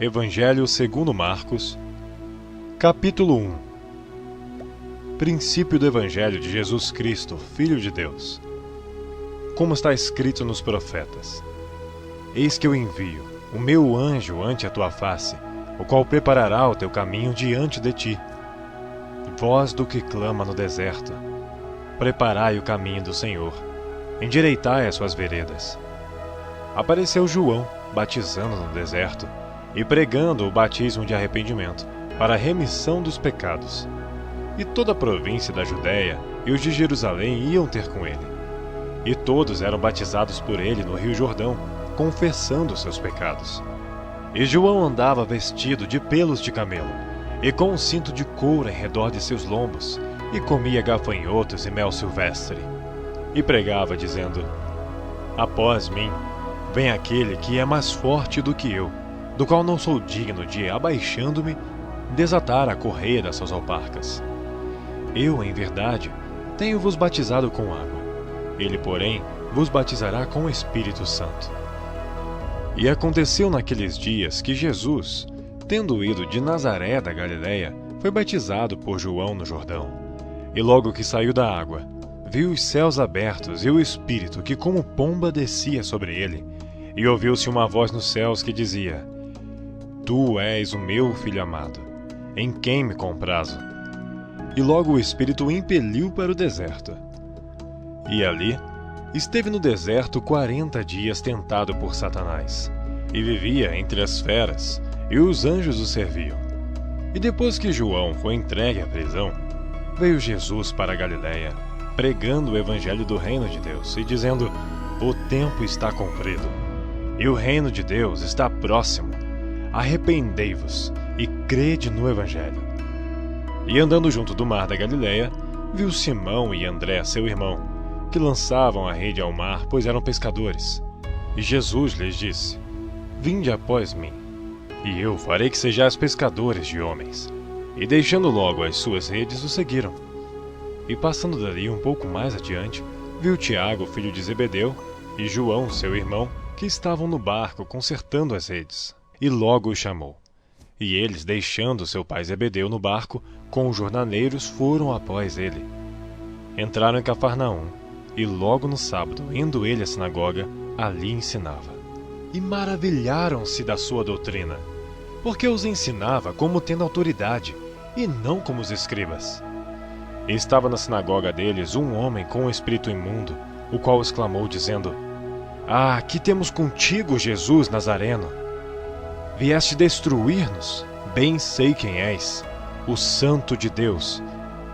Evangelho segundo Marcos, capítulo 1. Princípio do Evangelho de Jesus Cristo, Filho de Deus. Como está escrito nos profetas: Eis que eu envio o meu anjo ante a tua face, o qual preparará o teu caminho diante de ti. Voz do que clama no deserto: preparai o caminho do Senhor, endireitai as suas veredas. Apareceu João, batizando no deserto, e pregando o batismo de arrependimento, para a remissão dos pecados. E toda a província da Judéia e os de Jerusalém iam ter com ele. E todos eram batizados por ele no rio Jordão, confessando seus pecados. E João andava vestido de pelos de camelo, e com um cinto de couro em redor de seus lombos, e comia gafanhotos e mel silvestre. E pregava, dizendo: Após mim vem aquele que é mais forte do que eu, do qual não sou digno de, abaixando-me, desatar a correia das suas alparcas. Eu, em verdade, tenho-vos batizado com água. Ele, porém, vos batizará com o Espírito Santo. E aconteceu naqueles dias que Jesus, tendo ido de Nazaré da Galileia, foi batizado por João no Jordão. E logo que saiu da água, viu os céus abertos e o Espírito que como pomba descia sobre ele, e ouviu-se uma voz nos céus que dizia: Tu és o meu Filho amado, em quem me comprazo. E logo o Espírito o impeliu para o deserto. E ali esteve no deserto 40 dias tentado por Satanás, e vivia entre as feras, e os anjos o serviam. E depois que João foi entregue à prisão, veio Jesus para a Galileia, pregando o evangelho do reino de Deus, e dizendo: O tempo está cumprido, e o reino de Deus está próximo. Arrependei-vos e crede no evangelho. E andando junto do mar da Galileia, viu Simão e André, seu irmão, que lançavam a rede ao mar, pois eram pescadores. E Jesus lhes disse: Vinde após mim, e eu farei que sejais pescadores de homens. E deixando logo as suas redes, o seguiram. E passando dali um pouco mais adiante, viu Tiago, filho de Zebedeu, e João, seu irmão, que estavam no barco consertando as redes. E logo os chamou. E eles, deixando seu pai Zebedeu no barco, com os jornaleiros, foram após ele. Entraram em Cafarnaum, e logo no sábado, indo ele à sinagoga, ali ensinava. E maravilharam-se da sua doutrina, porque os ensinava como tendo autoridade, e não como os escribas. E estava na sinagoga deles um homem com um espírito imundo, o qual exclamou, dizendo: Ah, que temos contigo, Jesus Nazareno? Vieste destruir-nos? Bem sei quem és, o Santo de Deus.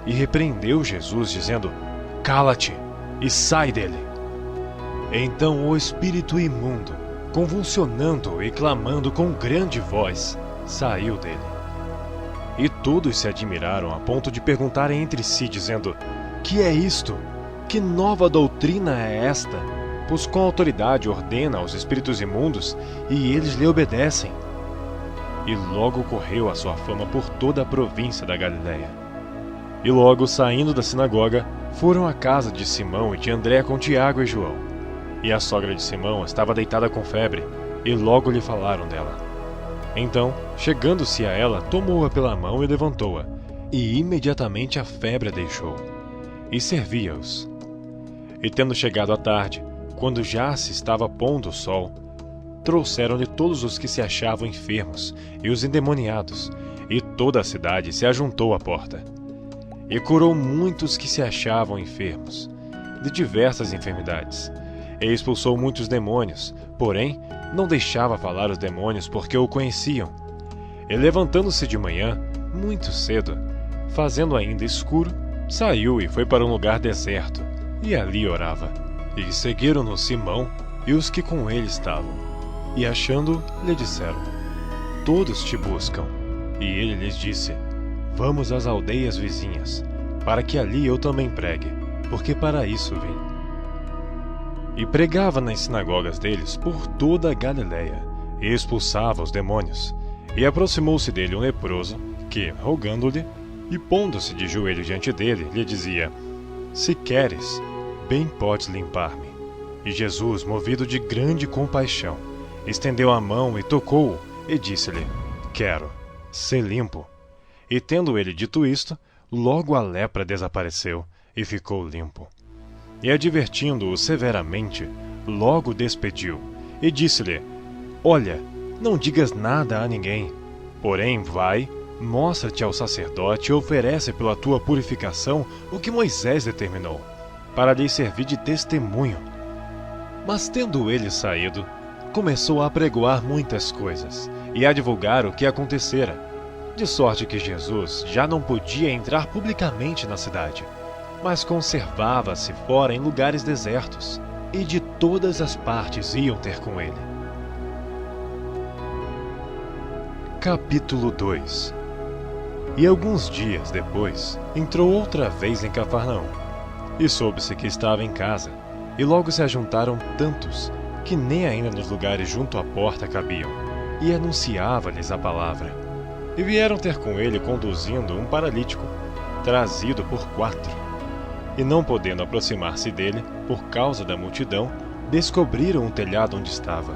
E repreendeu Jesus, dizendo: Cala-te e sai dele. Então o espírito imundo, convulsionando e clamando com grande voz, saiu dele. E todos se admiraram a ponto de perguntarem entre si, dizendo: Que é isto? Que nova doutrina é esta? Pois com autoridade ordena aos espíritos imundos, e eles lhe obedecem. E logo correu a sua fama por toda a província da Galileia. E logo, saindo da sinagoga, foram à casa de Simão e de André com Tiago e João. E a sogra de Simão estava deitada com febre, e logo lhe falaram dela. Então, chegando-se a ela, tomou-a pela mão e levantou-a, e imediatamente a febre a deixou. E servia-os. E tendo chegado a tarde, quando já se estava pondo o sol, trouxeram-lhe todos os que se achavam enfermos e os endemoniados, e toda a cidade se ajuntou à porta. E curou muitos que se achavam enfermos, de diversas enfermidades, e expulsou muitos demônios, porém não deixava falar os demônios porque o conheciam. E levantando-se de manhã, muito cedo, fazendo ainda escuro, saiu e foi para um lugar deserto, e ali orava. E seguiram-no Simão e os que com ele estavam. E achando-o, lhe disseram: Todos te buscam. E ele lhes disse: Vamos às aldeias vizinhas, para que ali eu também pregue, porque para isso vim. E pregava nas sinagogas deles por toda a Galileia, e expulsava os demônios. E aproximou-se dele um leproso, que, rogando-lhe, e pondo-se de joelho diante dele, lhe dizia: Se queres, bem podes limpar-me. E Jesus, movido de grande compaixão, estendeu a mão e tocou-o, e disse-lhe: Quero, sê limpo. E tendo ele dito isto, logo a lepra desapareceu e ficou limpo. E advertindo-o severamente, logo despediu, e disse-lhe: Olha, não digas nada a ninguém, porém vai, mostra-te ao sacerdote e oferece pela tua purificação o que Moisés determinou, para lhe servir de testemunho. Mas tendo ele saído, começou a apregoar muitas coisas, e a divulgar o que acontecera, de sorte que Jesus já não podia entrar publicamente na cidade, mas conservava-se fora em lugares desertos, e de todas as partes iam ter com ele. Capítulo 2. E alguns dias depois, entrou outra vez em Cafarnaum, e soube-se que estava em casa, e logo se ajuntaram tantos, que nem ainda nos lugares junto à porta cabiam, e anunciava-lhes a palavra. E vieram ter com ele conduzindo um paralítico, trazido por 4. E não podendo aproximar-se dele, por causa da multidão, descobriram o telhado onde estava,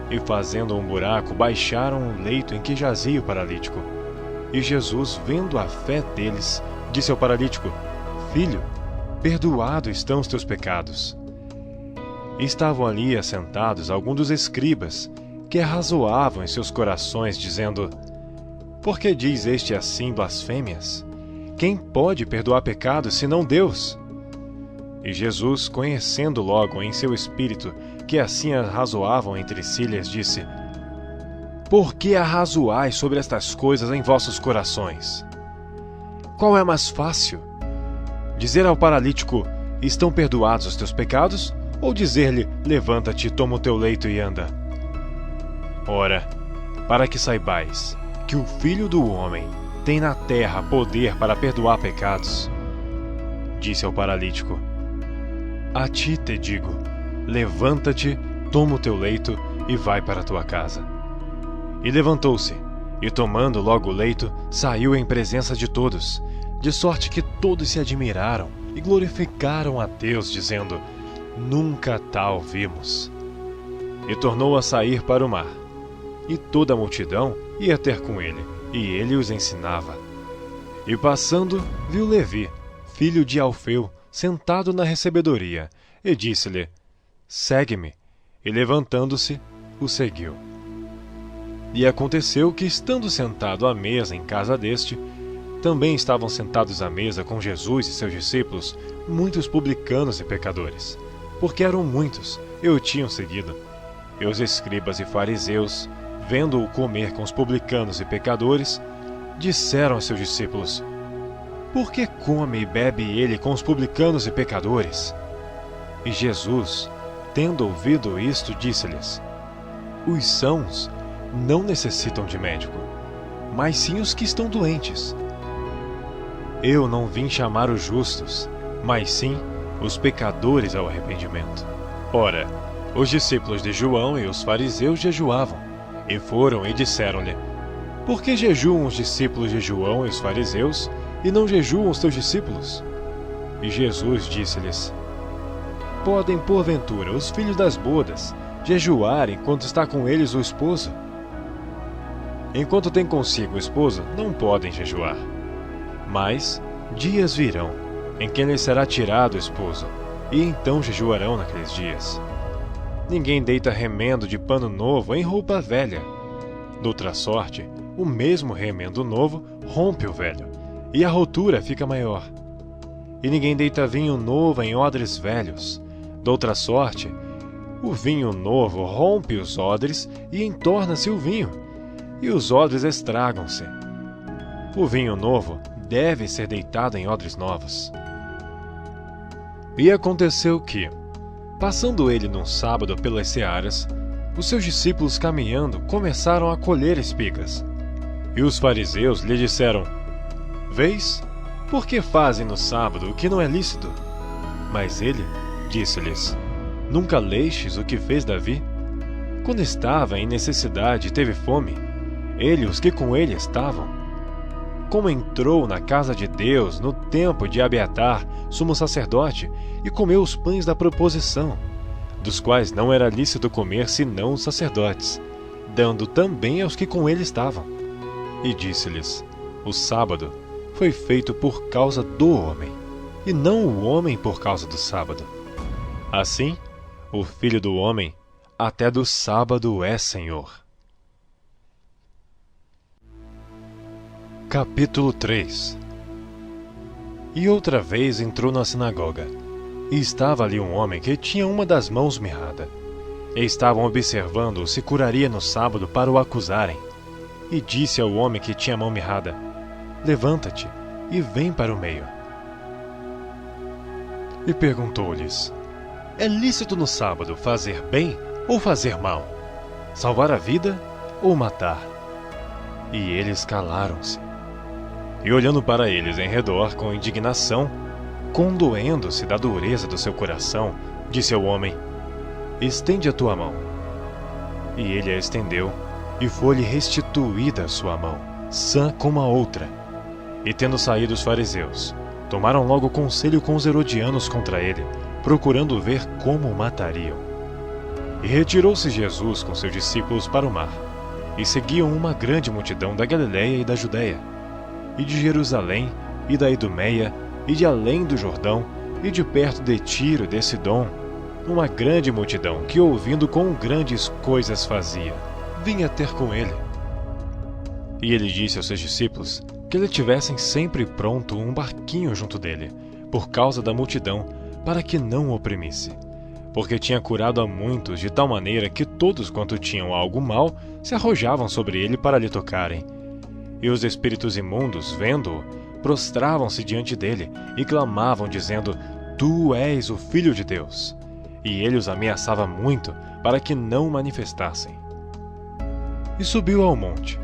e fazendo um buraco, baixaram o leito em que jazia o paralítico. E Jesus, vendo a fé deles, disse ao paralítico: Filho, perdoados estão os teus pecados. E estavam ali assentados alguns dos escribas, que arrazoavam em seus corações, dizendo: Por que diz este assim blasfêmias? Quem pode perdoar pecados, senão Deus? E Jesus, conhecendo logo em seu espírito que assim arrazoavam entre si, lhes disse: Por que arrazoais sobre estas coisas em vossos corações? Qual é mais fácil? Dizer ao paralítico: Estão perdoados os teus pecados? Ou dizer-lhe: Levanta-te, toma o teu leito e anda? Ora, para que saibais que o Filho do Homem tem na terra poder para perdoar pecados, disse ao paralítico: A ti te digo, levanta-te, toma o teu leito e vai para a tua casa. E levantou-se, e tomando logo o leito, saiu em presença de todos, de sorte que todos se admiraram e glorificaram a Deus, dizendo: Nunca tal vimos. E tornou a sair para o mar. E toda a multidão ia ter com ele, e ele os ensinava. E passando, viu Levi, filho de Alfeu, sentado na recebedoria, e disse-lhe: Segue-me. E levantando-se, o seguiu. E aconteceu que, estando sentado à mesa em casa deste, também estavam sentados à mesa com Jesus e seus discípulos muitos publicanos e pecadores, porque eram muitos e o tinham seguido. E os escribas e fariseus, vendo-o comer com os publicanos e pecadores, disseram aos seus discípulos: Por que come e bebe ele com os publicanos e pecadores? E Jesus, tendo ouvido isto, disse-lhes: Os sãos não necessitam de médico, mas sim os que estão doentes. Eu não vim chamar os justos, mas sim os pecadores ao arrependimento. Ora, os discípulos de João e os fariseus jejuavam, e foram e disseram-lhe: Por que jejuam os discípulos de João e os fariseus, e não jejuam os teus discípulos? E Jesus disse-lhes: Podem, porventura, os filhos das bodas jejuar enquanto está com eles o esposo? Enquanto tem consigo o esposo, não podem jejuar. Mas dias virão, em que lhes será tirado o esposo, e então jejuarão naqueles dias. Ninguém deita remendo de pano novo em roupa velha. Doutra sorte, o mesmo remendo novo rompe o velho, e a rotura fica maior. E ninguém deita vinho novo em odres velhos. Doutra sorte, o vinho novo rompe os odres e entorna-se o vinho, e os odres estragam-se. O vinho novo deve ser deitado em odres novos. E aconteceu que, passando ele num sábado pelas searas, os seus discípulos caminhando começaram a colher espigas. E os fariseus lhe disseram: Vês, por que fazem no sábado o que não é lícito? Mas ele disse-lhes: Nunca lestes o que fez Davi? Quando estava em necessidade e teve fome, ele e os que com ele estavam. Como entrou na casa de Deus no tempo de Abiatar, sumo sacerdote, e comeu os pães da proposição, dos quais não era lícito comer senão os sacerdotes, dando também aos que com ele estavam. E disse-lhes: o sábado foi feito por causa do homem, e não o homem por causa do sábado. Assim, o Filho do Homem até do sábado é Senhor. Capítulo 3. E outra vez entrou na sinagoga, e estava ali um homem que tinha uma das mãos mirrada. E estavam observando se curaria no sábado para o acusarem. E disse ao homem que tinha a mão mirrada: levanta-te e vem para o meio. E perguntou-lhes: é lícito no sábado fazer bem ou fazer mal? Salvar a vida ou matar? E eles calaram-se. E olhando para eles em redor com indignação, condoendo-se da dureza do seu coração, disse ao homem: estende a tua mão. E ele a estendeu, e foi-lhe restituída a sua mão, sã como a outra. E tendo saído os fariseus, tomaram logo conselho com os herodianos contra ele, procurando ver como o matariam. E retirou-se Jesus com seus discípulos para o mar, e seguiam uma grande multidão da Galiléia e da Judéia, e de Jerusalém, e da Idumeia, e de além do Jordão, e de perto de Tiro e de Sidom, uma grande multidão que, ouvindo quão grandes coisas fazia, vinha ter com ele. E ele disse aos seus discípulos que lhe tivessem sempre pronto um barquinho junto dele, por causa da multidão, para que não o oprimisse. Porque tinha curado a muitos de tal maneira que todos quanto tinham algo mau se arrojavam sobre ele para lhe tocarem. E os espíritos imundos, vendo-o, prostravam-se diante dele e clamavam, dizendo: tu és o Filho de Deus. E ele os ameaçava muito para que não o manifestassem. E subiu ao monte,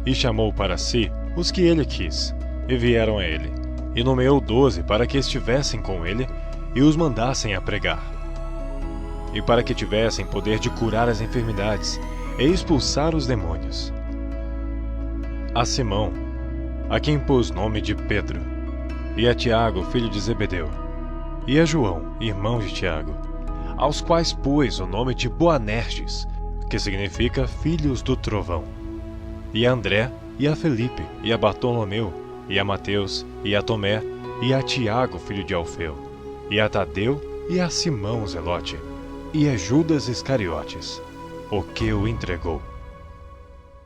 e chamou para si os que ele quis, e vieram a ele, e nomeou 12 para que estivessem com ele, e os mandassem a pregar. E para que tivessem poder de curar as enfermidades, e expulsar os demônios. A Simão, a quem pôs nome de Pedro, e a Tiago, filho de Zebedeu, e a João, irmão de Tiago, aos quais pôs o nome de Boanerges, que significa filhos do trovão, e a André, e a Felipe, e a Bartolomeu, e a Mateus, e a Tomé, e a Tiago, filho de Alfeu, e a Tadeu, e a Simão Zelote, e a Judas Iscariotes, o que o entregou.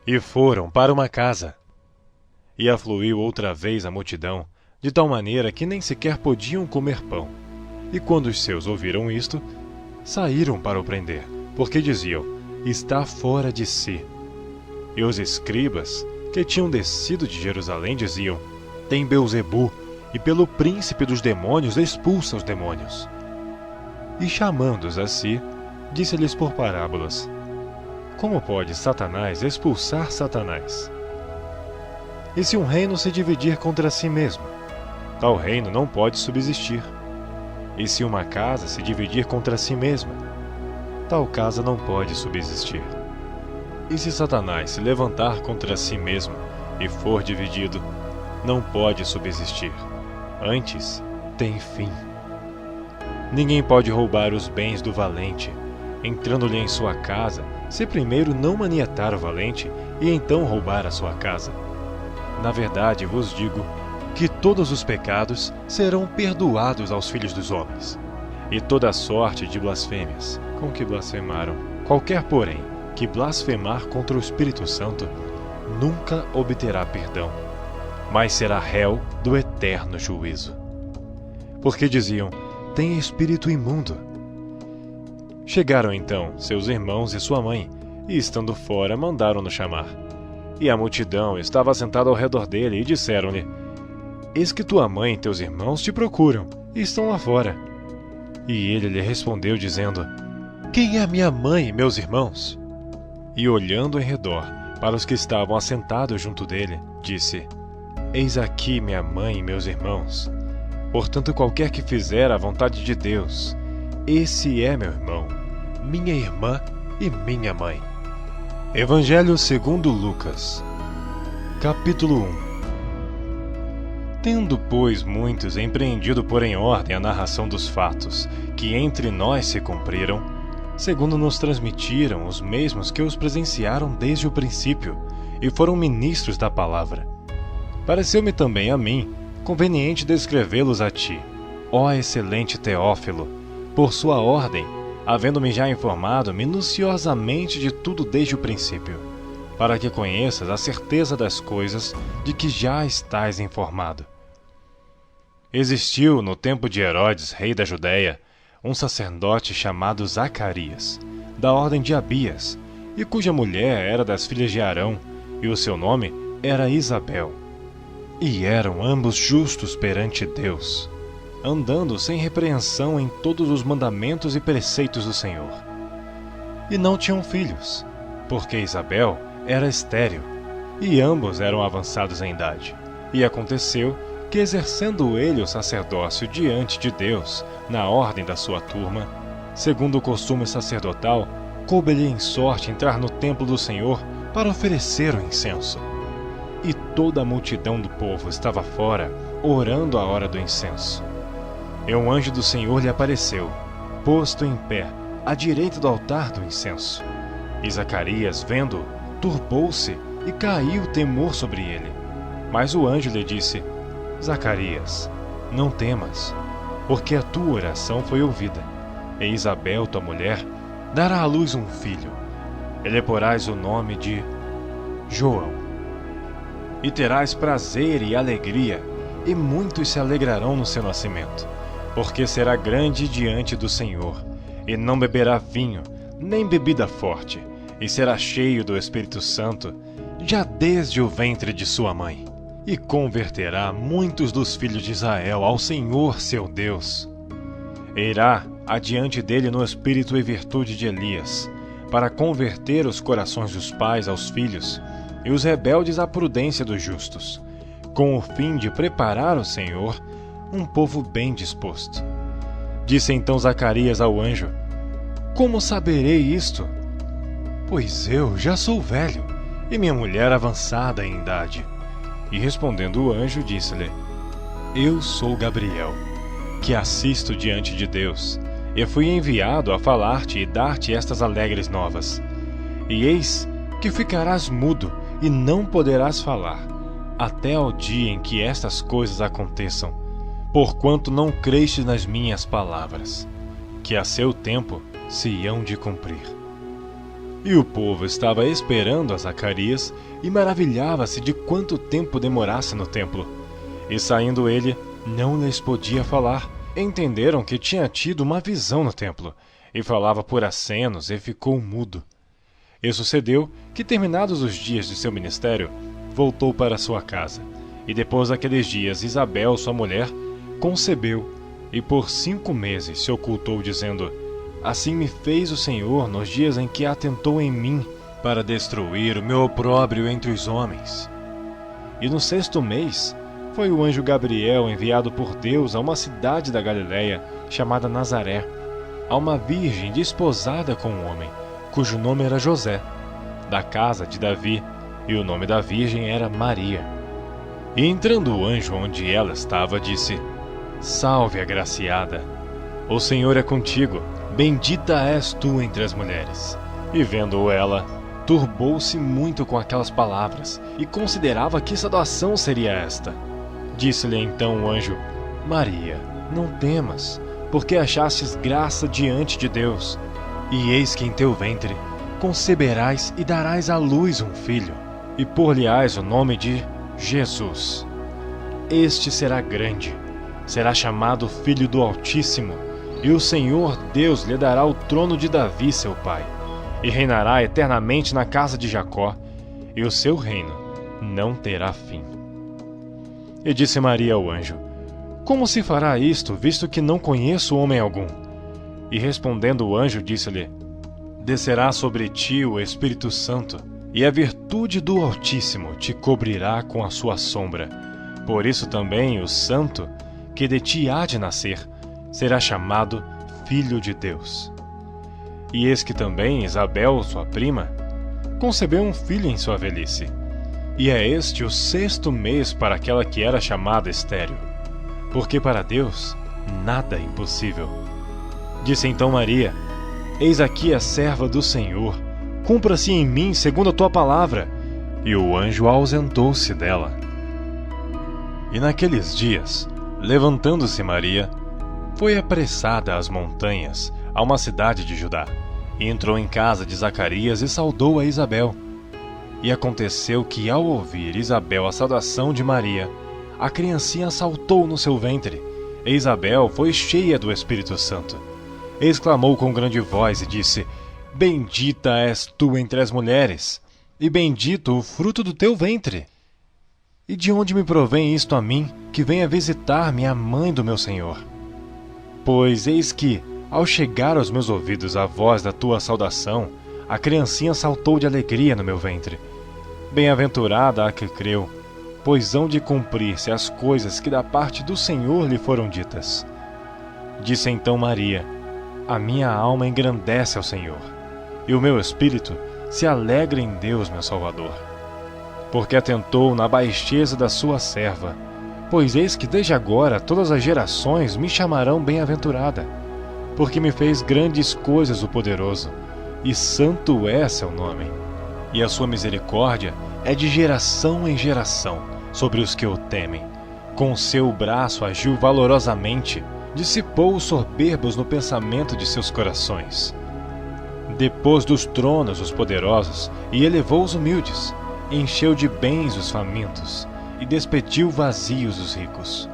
E foram para uma casa. E afluiu outra vez a multidão, de tal maneira que nem sequer podiam comer pão. E quando os seus ouviram isto, saíram para o prender, porque diziam: está fora de si. E os escribas, que tinham descido de Jerusalém, diziam: tem Beelzebu, e pelo príncipe dos demônios expulsa os demônios. E chamando-os a si, disse-lhes por parábolas: como pode Satanás expulsar Satanás? E se um reino se dividir contra si mesmo, tal reino não pode subsistir. E se uma casa se dividir contra si mesma, tal casa não pode subsistir. E se Satanás se levantar contra si mesmo e for dividido, não pode subsistir. Antes, tem fim. Ninguém pode roubar os bens do valente, entrando-lhe em sua casa, se primeiro não manietar o valente e então roubar a sua casa. Na verdade vos digo que todos os pecados serão perdoados aos filhos dos homens, e toda sorte de blasfêmias com que blasfemaram. Qualquer, porém, que blasfemar contra o Espírito Santo nunca obterá perdão, mas será réu do eterno juízo. Porque diziam: tem espírito imundo. Chegaram então seus irmãos e sua mãe, e estando fora mandaram-no chamar. E a multidão estava assentada ao redor dele, e disseram-lhe: eis que tua mãe e teus irmãos te procuram, e estão lá fora. E ele lhe respondeu, dizendo: quem é minha mãe e meus irmãos? E olhando em redor para os que estavam assentados junto dele, disse: eis aqui minha mãe e meus irmãos. Portanto, qualquer que fizer a vontade de Deus, esse é meu irmão, minha irmã e minha mãe. Evangelho segundo Lucas, capítulo 1. Tendo, pois, muitos empreendido pôr em ordem a narração dos fatos que entre nós se cumpriram, segundo nos transmitiram os mesmos que os presenciaram desde o princípio e foram ministros da palavra. Pareceu-me também a mim conveniente descrevê-los a ti, ó excelente Teófilo, por sua ordem, havendo-me já informado minuciosamente de tudo desde o princípio, para que conheças a certeza das coisas de que já estás informado. Existiu, no tempo de Herodes, rei da Judéia, um sacerdote chamado Zacarias, da ordem de Abias, e cuja mulher era das filhas de Arão, e o seu nome era Isabel. E eram ambos justos perante Deus, andando sem repreensão em todos os mandamentos e preceitos do Senhor. E não tinham filhos, porque Isabel era estéril, e ambos eram avançados em idade. E aconteceu que, exercendo ele o sacerdócio diante de Deus, na ordem da sua turma, segundo o costume sacerdotal, coube-lhe em sorte entrar no templo do Senhor para oferecer o incenso. E toda a multidão do povo estava fora, orando a hora do incenso. E um anjo do Senhor lhe apareceu, posto em pé, à direita do altar do incenso. E Zacarias, vendo-o, turbou-se e caiu temor sobre ele. Mas o anjo lhe disse: Zacarias, não temas, porque a tua oração foi ouvida. E Isabel, tua mulher, dará à luz um filho, e lhe porás o nome de João. E terás prazer e alegria, e muitos se alegrarão no seu nascimento, porque será grande diante do Senhor, e não beberá vinho, nem bebida forte, e será cheio do Espírito Santo, já desde o ventre de sua mãe, e converterá muitos dos filhos de Israel ao Senhor seu Deus. E irá adiante dele no espírito e virtude de Elias, para converter os corações dos pais aos filhos, e os rebeldes à prudência dos justos, com o fim de preparar ao Senhor um povo bem disposto. Disse então Zacarias ao anjo: Como saberei isto? Pois eu já sou velho, e minha mulher avançada em idade. E respondendo o anjo, disse-lhe: Eu sou Gabriel, que assisto diante de Deus, e fui enviado a falar-te e dar-te estas alegres novas. E eis que ficarás mudo, e não poderás falar, até ao dia em que estas coisas aconteçam, porquanto não creste nas minhas palavras, que a seu tempo se hão de cumprir. E o povo estava esperando a Zacarias, e maravilhava-se de quanto tempo demorasse no templo. E saindo ele, não lhes podia falar. Entenderam que tinha tido uma visão no templo, e falava por acenos, e ficou mudo. E sucedeu que, terminados os dias de seu ministério, voltou para sua casa. E depois daqueles dias, Isabel, sua mulher, concebeu, e por 5 meses se ocultou, dizendo: Assim me fez o Senhor nos dias em que atentou em mim, para destruir o meu opróbrio entre os homens. E no 6º mês, foi o anjo Gabriel enviado por Deus a uma cidade da Galiléia, chamada Nazaré, a uma virgem desposada com um homem, cujo nome era José, da casa de Davi, e o nome da virgem era Maria. E entrando o anjo onde ela estava, disse: Salve, agraciada! O Senhor é contigo, bendita és tu entre as mulheres. E vendo-o ela, turbou-se muito com aquelas palavras, e considerava que saudação seria esta. Disse-lhe então o anjo: Maria, não temas, porque achastes graça diante de Deus. E eis que em teu ventre conceberás e darás à luz um filho, e por-lhe-ás o nome de Jesus. Este será grande, será chamado Filho do Altíssimo, e o Senhor Deus lhe dará o trono de Davi seu pai, e reinará eternamente na casa de Jacó, e o seu reino não terá fim. E disse Maria ao anjo: Como se fará isto, visto que não conheço homem algum? E respondendo o anjo, disse-lhe: Descerá sobre ti o Espírito Santo, e a virtude do Altíssimo te cobrirá com a sua sombra. Por isso também o Santo, que de ti há de nascer, será chamado Filho de Deus. E eis que também Isabel, sua prima, concebeu um filho em sua velhice. E é este o 6º mês para aquela que era chamada estéril, porque para Deus nada é impossível. Disse então Maria: Eis aqui a serva do Senhor, cumpra-se em mim segundo a tua palavra. E o anjo ausentou-se dela. E naqueles dias, levantando-se Maria, foi apressada às montanhas, a uma cidade de Judá, e entrou em casa de Zacarias e saudou a Isabel. E aconteceu que, ao ouvir Isabel a saudação de Maria, a criancinha saltou no seu ventre, e Isabel foi cheia do Espírito Santo. Exclamou com grande voz e disse: Bendita és tu entre as mulheres, e bendito o fruto do teu ventre. E de onde me provém isto a mim, que venha visitar-me a mãe do meu Senhor? Pois eis que, ao chegar aos meus ouvidos a voz da tua saudação, a criancinha saltou de alegria no meu ventre. Bem-aventurada a que creu, pois hão de cumprir-se as coisas que da parte do Senhor lhe foram ditas. Disse então Maria: A minha alma engrandece ao Senhor, e o meu espírito se alegra em Deus, meu Salvador. Porque atentou na baixeza da sua serva, pois eis que desde agora todas as gerações me chamarão bem-aventurada, porque me fez grandes coisas o Poderoso, e santo é seu nome. E a sua misericórdia é de geração em geração sobre os que o temem. Com o seu braço agiu valorosamente, dissipou os soberbos no pensamento de seus corações. Depôs dos tronos os poderosos e elevou os humildes, encheu de bens os famintos e despediu vazios os ricos.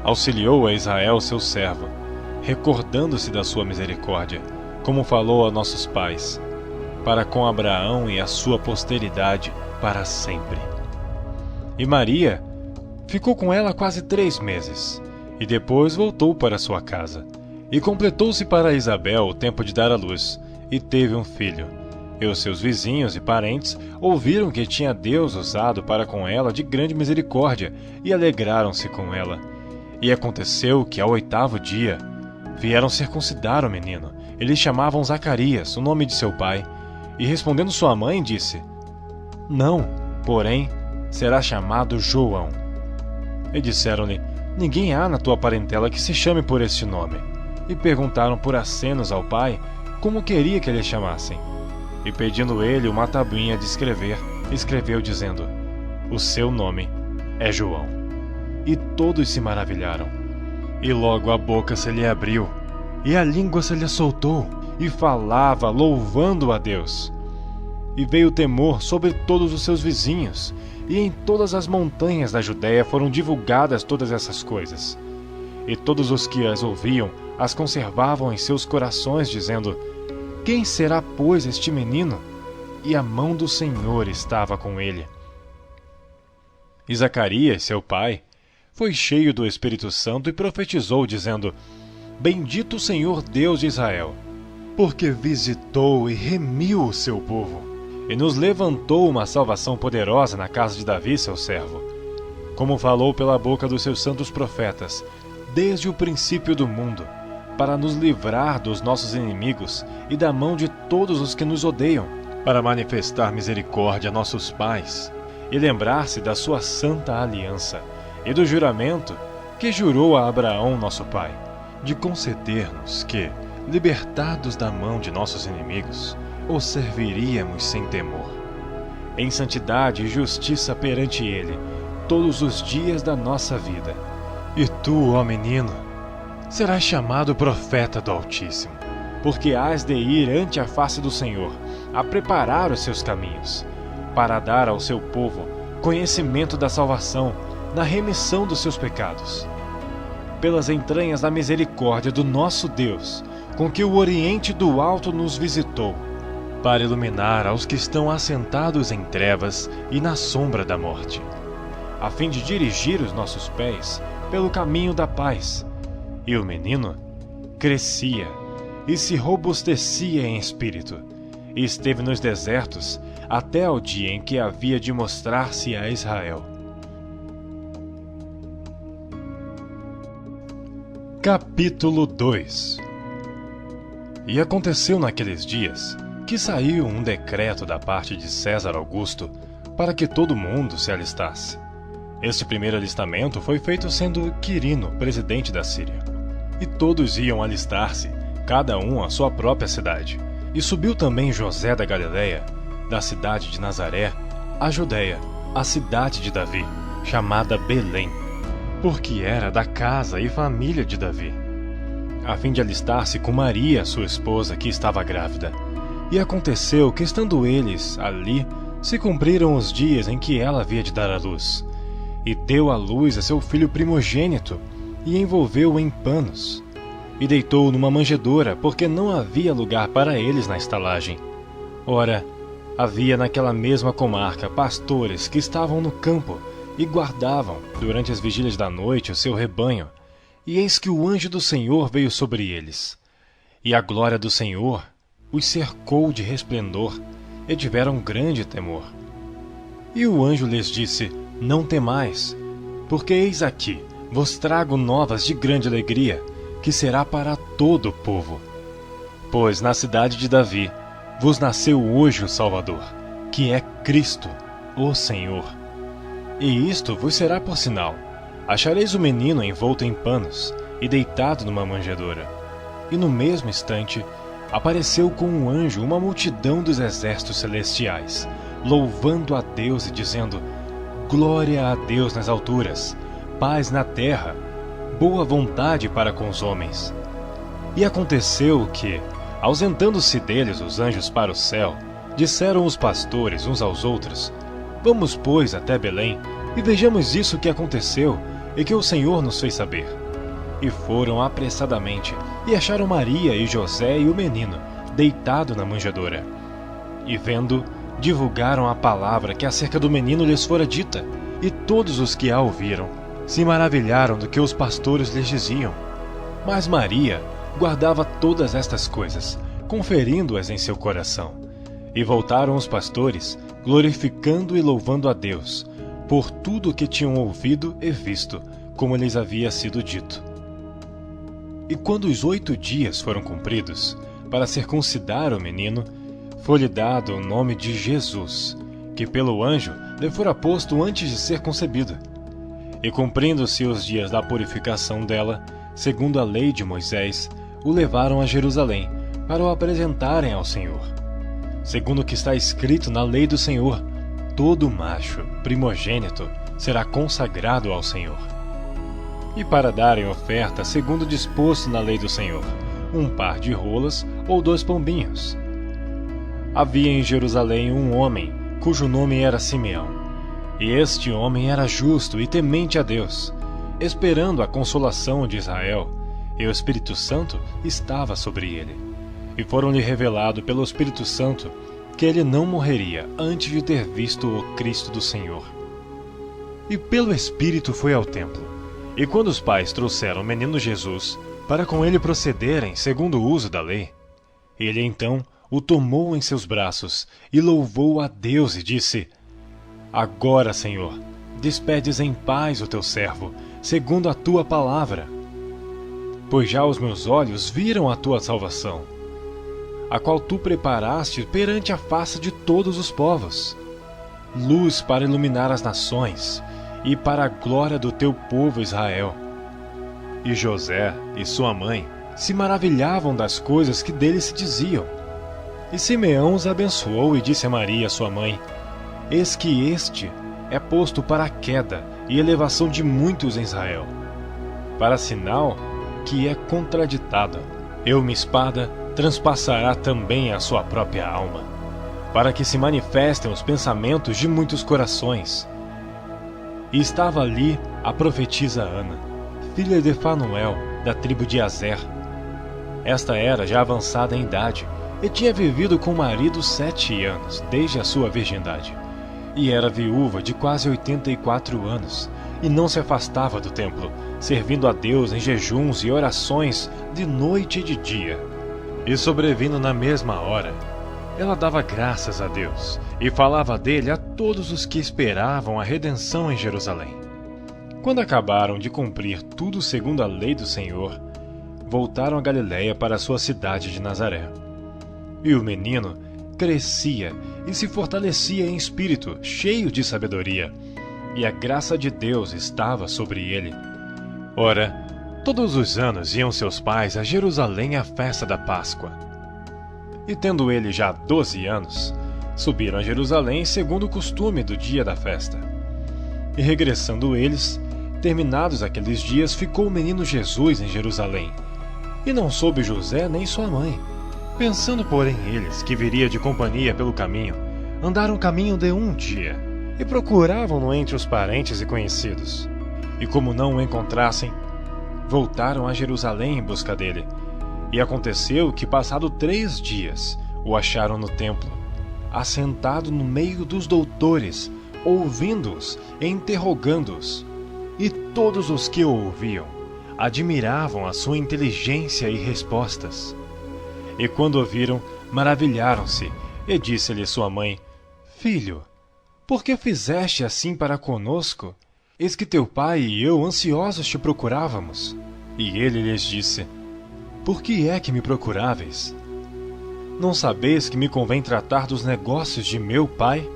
Auxiliou a Israel seu servo, recordando-se da sua misericórdia, como falou a nossos pais, para com Abraão e a sua posteridade para sempre. E Maria ficou com ela quase 3 meses, e depois voltou para sua casa. E completou-se para Isabel o tempo de dar à luz, e teve um filho. E os seus vizinhos e parentes ouviram que tinha Deus usado para com ela de grande misericórdia, e alegraram-se com ela. E aconteceu que, ao 8º dia, vieram circuncidar o menino, e lhe chamavam Zacarias, o nome de seu pai. E respondendo sua mãe, disse: Não, porém, será chamado João. E disseram-lhe: Ninguém há na tua parentela que se chame por este nome. E perguntaram por acenos ao pai como queria que lhe chamassem. E pedindo ele uma tabuinha de escrever, escreveu dizendo: O seu nome é João. E todos se maravilharam. E logo a boca se lhe abriu, e a língua se lhe soltou, e falava, louvando a Deus. E veio temor sobre todos os seus vizinhos, e em todas as montanhas da Judéia foram divulgadas todas essas coisas. E todos os que as ouviam as conservavam em seus corações, dizendo: Quem será, pois, este menino? E a mão do Senhor estava com ele. E Zacarias, seu pai, foi cheio do Espírito Santo e profetizou, dizendo: Bendito o Senhor Deus de Israel, porque visitou e remiu o seu povo, e nos levantou uma salvação poderosa na casa de Davi, seu servo, como falou pela boca dos seus santos profetas, desde o princípio do mundo, para nos livrar dos nossos inimigos e da mão de todos os que nos odeiam, para manifestar misericórdia a nossos pais, e lembrar-se da sua santa aliança, e do juramento que jurou a Abraão, nosso pai, de conceder-nos que, libertados da mão de nossos inimigos, o serviríamos sem temor, em santidade e justiça perante ele, todos os dias da nossa vida. E tu, ó menino, serás chamado profeta do Altíssimo, porque hás de ir ante a face do Senhor, a preparar os seus caminhos, para dar ao seu povo conhecimento da salvação, na remissão dos seus pecados, pelas entranhas da misericórdia do nosso Deus, com que o Oriente do Alto nos visitou, para iluminar aos que estão assentados em trevas e na sombra da morte, a fim de dirigir os nossos pés pelo caminho da paz. E o menino crescia e se robustecia em espírito, e esteve nos desertos até ao dia em que havia de mostrar-se a Israel. Capítulo 2. E aconteceu naqueles dias que saiu um decreto da parte de César Augusto para que todo mundo se alistasse. Este primeiro alistamento foi feito sendo Quirino presidente da Síria. E todos iam alistar-se, cada um à sua própria cidade. E subiu também José da Galileia, da cidade de Nazaré, à Judéia, a cidade de Davi, chamada Belém, porque era da casa e família de Davi, a fim de alistar-se com Maria, sua esposa, que estava grávida. E aconteceu que, estando eles ali, se cumpriram os dias em que ela havia de dar à luz. E deu à luz a seu filho primogênito, e envolveu-o em panos, e deitou-o numa manjedoura, porque não havia lugar para eles na estalagem. Ora, havia naquela mesma comarca pastores que estavam no campo e guardavam, durante as vigílias da noite, o seu rebanho. E eis que o anjo do Senhor veio sobre eles, e a glória do Senhor os cercou de resplendor, e tiveram grande temor. E o anjo lhes disse: Não temais, porque eis aqui vos trago novas de grande alegria, que será para todo o povo. Pois na cidade de Davi vos nasceu hoje o Salvador, que é Cristo, o Senhor. E isto vos será por sinal: achareis o menino envolto em panos e deitado numa manjedoura. E no mesmo instante apareceu com um anjo uma multidão dos exércitos celestiais, louvando a Deus e dizendo: Glória a Deus nas alturas, paz na terra, boa vontade para com os homens. E aconteceu que, ausentando-se deles os anjos para o céu, disseram os pastores uns aos outros: Vamos, pois, até Belém, e vejamos isso que aconteceu e que o Senhor nos fez saber. E foram apressadamente, e acharam Maria e José e o menino, deitado na manjedoura. E vendo, divulgaram a palavra que acerca do menino lhes fora dita, e todos os que a ouviram se maravilharam do que os pastores lhes diziam. Mas Maria guardava todas estas coisas, conferindo-as em seu coração. E voltaram os pastores, glorificando e louvando a Deus, por tudo o que tinham ouvido e visto, como lhes havia sido dito. E quando os 8 dias foram cumpridos, para circuncidar o menino, foi-lhe dado o nome de Jesus, que pelo anjo lhe fora posto antes de ser concebido. E cumprindo-se os dias da purificação dela, segundo a lei de Moisés, o levaram a Jerusalém, para o apresentarem ao Senhor. Segundo o que está escrito na lei do Senhor, todo macho primogênito será consagrado ao Senhor. E para darem oferta segundo disposto na lei do Senhor, 1 par de rolas ou 2 pombinhos. Havia em Jerusalém um homem, cujo nome era Simeão. E este homem era justo e temente a Deus, esperando a consolação de Israel, e o Espírito Santo estava sobre ele. E foram-lhe revelado pelo Espírito Santo que ele não morreria antes de ter visto o Cristo do Senhor. E pelo Espírito foi ao templo. E quando os pais trouxeram o menino Jesus, para com ele procederem segundo o uso da lei, ele então o tomou em seus braços e louvou a Deus e disse: Agora, Senhor, despedes em paz o teu servo, segundo a tua palavra. Pois já os meus olhos viram a tua salvação, a qual tu preparaste perante a face de todos os povos, luz para iluminar as nações, e para a glória do teu povo Israel. E José e sua mãe se maravilhavam das coisas que dele se diziam. E Simeão os abençoou e disse a Maria, sua mãe: Eis que este é posto para a queda e elevação de muitos em Israel, para sinal que é contraditado. E uma espada transpassará também a sua própria alma, para que se manifestem os pensamentos de muitos corações. E estava ali a profetisa Ana, filha de Fanuel, da tribo de Aser. Esta era já avançada em idade, e tinha vivido com o marido 7 anos, desde a sua virgindade. E era viúva de quase 84 anos, e não se afastava do templo, servindo a Deus em jejuns e orações de noite e de dia. E sobrevindo na mesma hora, ela dava graças a Deus e falava dele a todos os que esperavam a redenção em Jerusalém. Quando acabaram de cumprir tudo segundo a lei do Senhor, voltaram a Galiléia para a sua cidade de Nazaré. E o menino crescia e se fortalecia em espírito, cheio de sabedoria, e a graça de Deus estava sobre ele. Ora, Todos os anos iam seus pais a Jerusalém à festa da Páscoa. E tendo ele já 12 anos, subiram a Jerusalém segundo o costume do dia da festa. E regressando eles, terminados aqueles dias, ficou o menino Jesus em Jerusalém. E não soube José nem sua mãe. Pensando, porém, eles que viria de companhia pelo caminho, andaram o caminho de um dia, e procuravam-no entre os parentes e conhecidos. E como não o encontrassem, voltaram a Jerusalém em busca dele. E aconteceu que, passado 3 dias, o acharam no templo, assentado no meio dos doutores, ouvindo-os e interrogando-os. E todos os que o ouviam admiravam a sua inteligência e respostas. E quando o viram, maravilharam-se, e disse-lhe sua mãe: Filho, por que fizeste assim para conosco? Eis que teu pai e eu ansiosos te procurávamos. E ele lhes disse: Por que é que me procuráveis? Não sabeis que me convém tratar dos negócios de meu pai?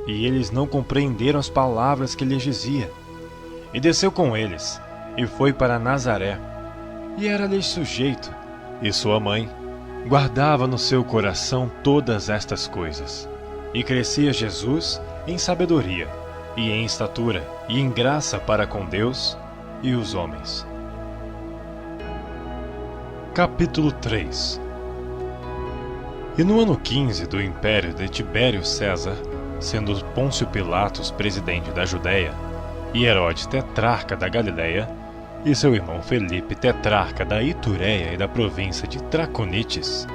E eles não compreenderam as palavras que lhes dizia. E desceu com eles, e foi para Nazaré, e era-lhes sujeito. E sua mãe guardava no seu coração todas estas coisas. E crescia Jesus em sabedoria, e em estatura, e em graça para com Deus e os homens. Capítulo 3. E no ano 15 do império de Tibério César, sendo Pôncio Pilatos presidente da Judéia, e Herodes tetrarca da Galiléia, e seu irmão Felipe tetrarca da Itureia e da província de Traconites,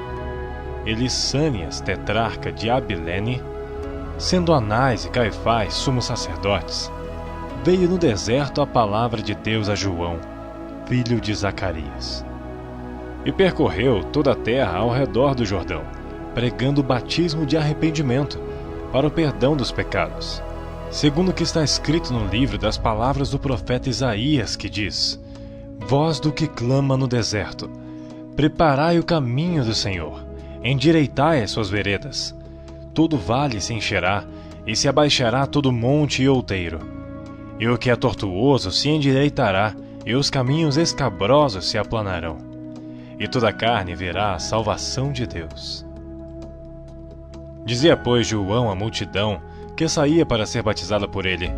e Lissânias tetrarca de Abilene, sendo Anás e Caifás sumos sacerdotes, veio no deserto a palavra de Deus a João, filho de Zacarias. E percorreu toda a terra ao redor do Jordão, pregando o batismo de arrependimento para o perdão dos pecados, segundo o que está escrito no livro das palavras do profeta Isaías, que diz: Voz do que clama no deserto, preparai o caminho do Senhor, endireitai as suas veredas. Todo vale se encherá, e se abaixará todo monte e outeiro. E o que é tortuoso se endireitará, e os caminhos escabrosos se aplanarão. E toda a carne verá a salvação de Deus. Dizia, pois, João à multidão que saía para ser batizada por ele: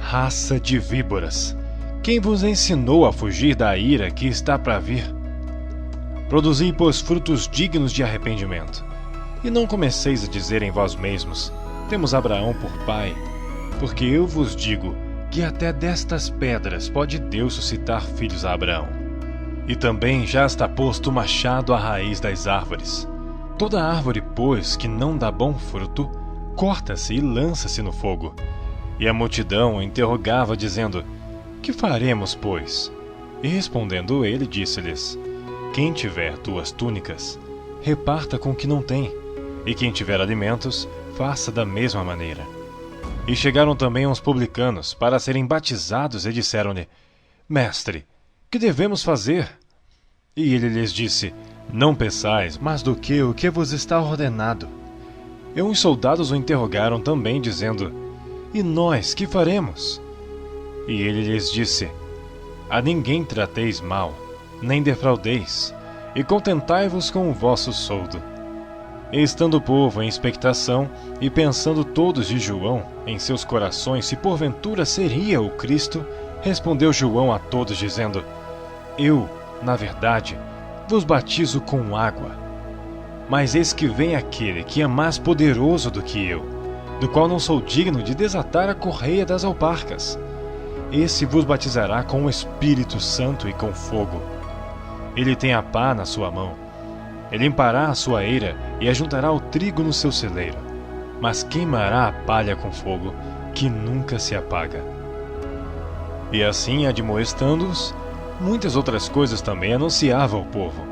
Raça de víboras, quem vos ensinou a fugir da ira que está para vir? Produzi, pois, frutos dignos de arrependimento. E não comeceis a dizer em vós mesmos: Temos Abraão por pai. Porque eu vos digo que até destas pedras pode Deus suscitar filhos a Abraão. E também já está posto o machado à raiz das árvores. Toda árvore, pois, que não dá bom fruto, corta-se e lança-se no fogo. E a multidão o interrogava, dizendo: Que faremos, pois? E respondendo ele, disse-lhes: Quem tiver 2 túnicas, reparta com o que não tem, e quem tiver alimentos, faça da mesma maneira. E chegaram também uns publicanos para serem batizados e disseram-lhe: Mestre, que devemos fazer? E ele lhes disse: Não peçais mais do que o que vos está ordenado. E uns soldados o interrogaram também, dizendo: E nós, que faremos? E ele lhes disse: A ninguém trateis mal, nem defraudeis, e contentai-vos com o vosso soldo. E estando o povo em expectação, e pensando todos de João em seus corações se porventura seria o Cristo, respondeu João a todos, dizendo: Eu, na verdade, vos batizo com água. Mas eis que vem aquele que é mais poderoso do que eu, do qual não sou digno de desatar a correia das alparcas. Esse vos batizará com o Espírito Santo e com fogo. Ele tem a pá na sua mão. Ele limpará a sua eira e ajuntará o trigo no seu celeiro, mas queimará a palha com fogo, que nunca se apaga. E assim, admoestando-os, muitas outras coisas também anunciava ao povo.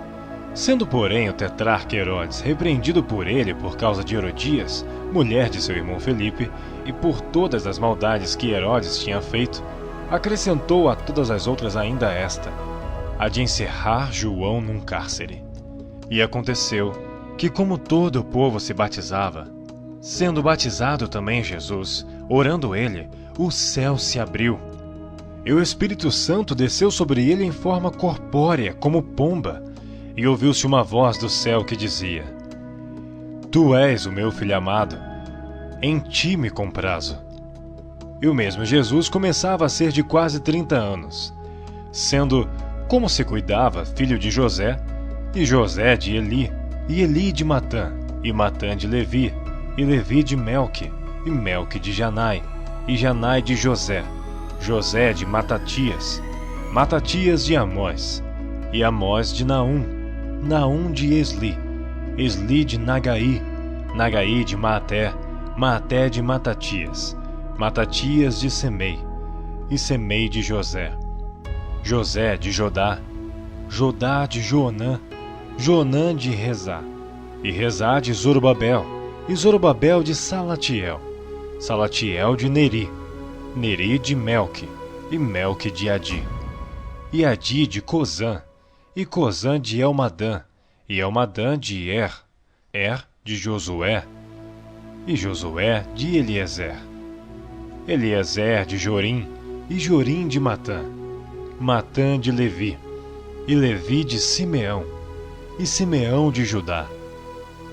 Sendo, porém, o tetrarca Herodes repreendido por ele por causa de Herodias, mulher de seu irmão Felipe, e por todas as maldades que Herodes tinha feito, acrescentou a todas as outras ainda esta, a de encerrar João num cárcere. E aconteceu que, como todo o povo se batizava, sendo batizado também Jesus, orando ele, o céu se abriu, e o Espírito Santo desceu sobre ele em forma corpórea, como pomba, e ouviu-se uma voz do céu que dizia: Tu és o meu Filho amado, em ti me comprazo. E o mesmo Jesus começava a ser de quase 30 anos, sendo, como se cuidava, filho de José, e José de Eli, e Eli de Matã, e Matã de Levi, e Levi de Melque, e Melque de Janai, e Janai de José, José de Matatias, Matatias de Amós, e Amós de Naum, Naum de Esli, Esli de Nagai, Nagai de Maaté, Maaté de Matatias, Matatias de Semei, e Semei de José, José de Jodá, Jodá de Joanã, Joanã de Rezá, e Rezá de Zorobabel, e Zorobabel de Salatiel, Salatiel de Neri, Neri de Melque, e Melque de Adi, e Adi de Cozã, e Cozã de Elmadã, e Elmadã de Er de Josué, e Josué de Eliezer, Eliezer de Jorim, e Jorim de Matã, Matã de Levi, e Levi de Simeão, e Simeão de Judá,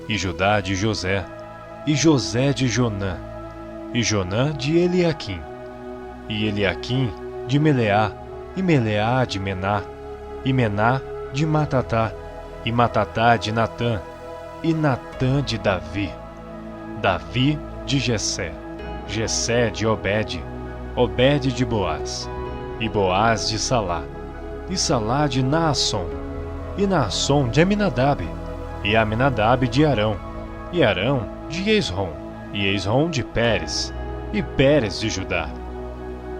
e Judá de José, e José de Jonã, e Jonã de Eliaquim, e Eliaquim de Meleá, e Meleá de Mená, e Mená de Matatá, e Matatá de Natã, e Natã de Davi, Davi de Jessé, Jessé de Obed, Obed de Boaz, e Boaz de Salá, e Salá de Naasson, e Naasson de Aminadab, e Aminadab de Arão, e Arão de Esrom, e Esrom de Pérez, e Pérez de Judá,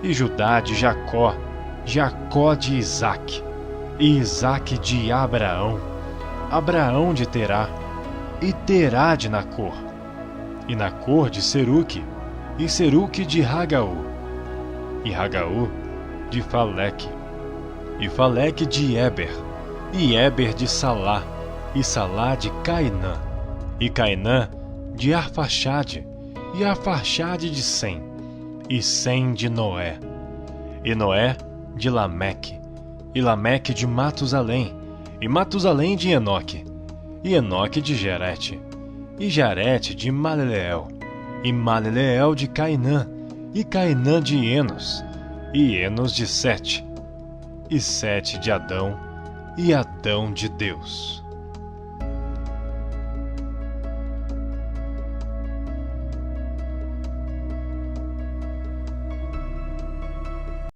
e Judá de Jacó, Jacó de Isaque, e Isaque de Abraão, Abraão de Terá, e Terá de Nacor, e Nacor de Seruque, e Seruque de Ragaú, e Ragaú de Faleque, e Faleque de Éber, e Éber de Salá, e Salá de Cainã, e Cainã de Arfaxade, e Arfaxade de Sem, e Sem de Noé, e Noé de Lameque, e Lameque de Matusalém, e Matusalém de Enoque, e Enoque de Jarete, e Jarete de Maleleel, e Maleleel de Cainã, e Cainã de Enos, e Enos de Sete, e Sete de Adão, e Adão de Deus.